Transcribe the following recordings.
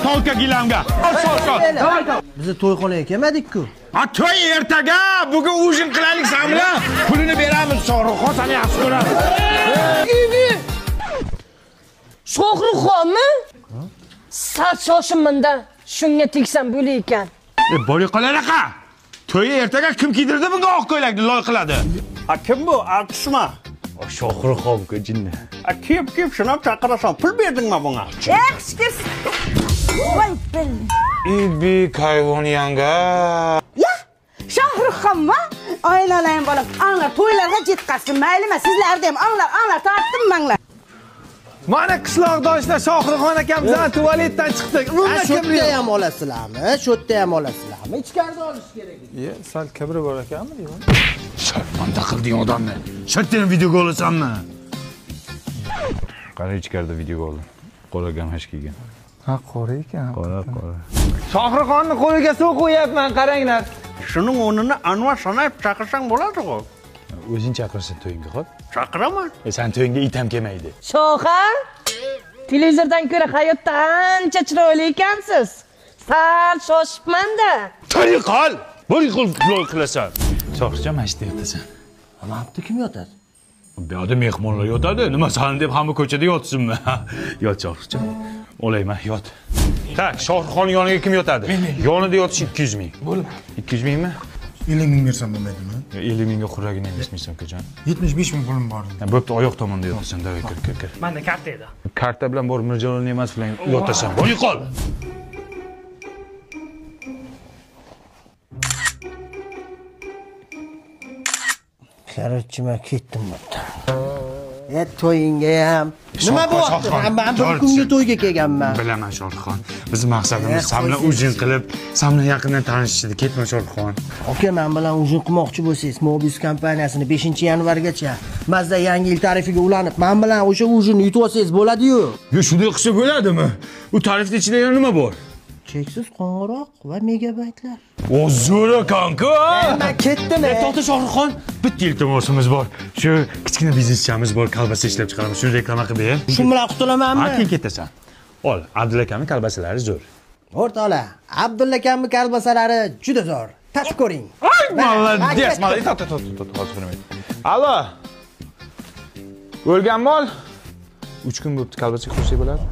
Только gilamga. Bizni to'yxonaga kelmadik-ku. Ha, to'y ertaga, bugun ujin qilaylik sen bilan. Pulini beramiz, Shohruxxon seni yaxshi ko'radi. Shohruxxonmi? Sal shoshimminda. Shunga tegsam bo'lar ekan. Bo'li qolaraqa. To'y ertaga kim kiydirdi bunga oq ko'ylakni loy qiladi? Ha, kim bu? Artistmi? Shohruxxon-ku jinni. Ha, kiyib shunab chaqirasan. Pul berdingmi bunga? Yaxshi. Voy bil. İbi kayvon yanga. Ya, Shohruxxonmi? Oilalang bolam, anglar to'ylarga yetkazsin, maylimi? Sizlarda ham anglar tortdim manglar. Mana qishloqdoshlar Shohruxxon akamizdan tualetdan chiqdik. Shotda ham olasizlarmi? Shotda ham olasizlarmi? Ichkarida olish kerak. Sal kibri bor ekanmi deyman. Sharmanda qilding odamni. Shartdan videoga olasanmi? Qara ichkarida videoga ol. Qo'liga hash kelgan. Ha, qora ekan. Qora. Shohruxxonni qo'liga suv qo'yapman, qaranglar. Shuning o'rnini Anvar sanab chaqirsang bo'ladi-ku. O'zing chaqirsin to'yingga, xo'p? Chaqiraman. Sen to'yingga it ham kelmaydi. Shoha? Televizordan ko'ra hayotda ancha chiroyli ekansiz. Sal shoshibman-da. To'y qol. Bir qo'l qilasan. Shohruxjon mashta yotasan. Mana bu kim yotadi? Bu yerda mehmonlar yotadi. Nima san deb hamma ko'chada yotsinmi? Yot Shohruxjon. Olayman, yot. Tak, Shohruxxon yoniga kim yotadi? Yonida yotish 200 ming. Bo'ldi. 200 mingmi? 50 ming bersam bo'lmaydimi? 50 mingga xuragini emishmisan, ukajon. 75 ming pulim bor. Bo'pti, oyoq tomonda yotasan, davay kir. Menda karta edi. Karta bilan borib Mirjalolni emas bilan yotasan. Bo'y qol. Qarorchi men ketdim bo'pti. To'yingga ham. Nima bo'pti? Men bir kunga to'yga kelganman. Bilaman Shohruxxon. Bizning maqsadimiz sen bilan ujin qilib, sen bilan yaqindan tanishishdi. Ketma Shohruxxon. Aka, men bilan ujin qilmoqchi bo'lsangiz, Mobius kompaniyasini 5-yanvargacha Mazda yangi yil tarifiga ulanib, men bilan o'sha ujinni yutib olsangiz bo'ladi-yu. Yo, shunday qilsa bo'ladimi? U tarifning ichida yana nima bor? Cheksiz qo'ng'iroq va megabaytlar. O zo'ra kanka. Men ketdim. To'xta Shohruxxon, bitta iltimosimiz bor. Shu kichkina bizneschamiz bor, kolbasa ishlab chiqaramiz. Shuni reklama qilib ber. Shu bilan qutulamanmi? Keyin ketasan. Ol, Abdulla akamning kolbasalari zo'r. O'rtoqlar, Abdulla akamning kolbasalari juda zo'r. Tatib ko'ring. Молодец, молодец. To'xta. Allo. O'lgan mol 3 kun bo'pti, kolbasa qo'shsak bo'ladi?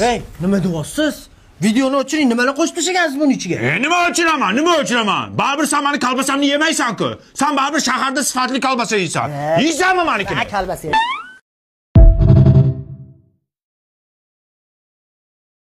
Hey, nima deyapsiz? Videoni o'chiring, nimalar qo'shib tashlagansiz buning ichiga? Nima o'chiraman? Baribir sen meni kolbasamni yemaysan-ku. Sen baribir shaharda sifatli kolbasa yeysan. Yeysanmi menikini? Kolbasa.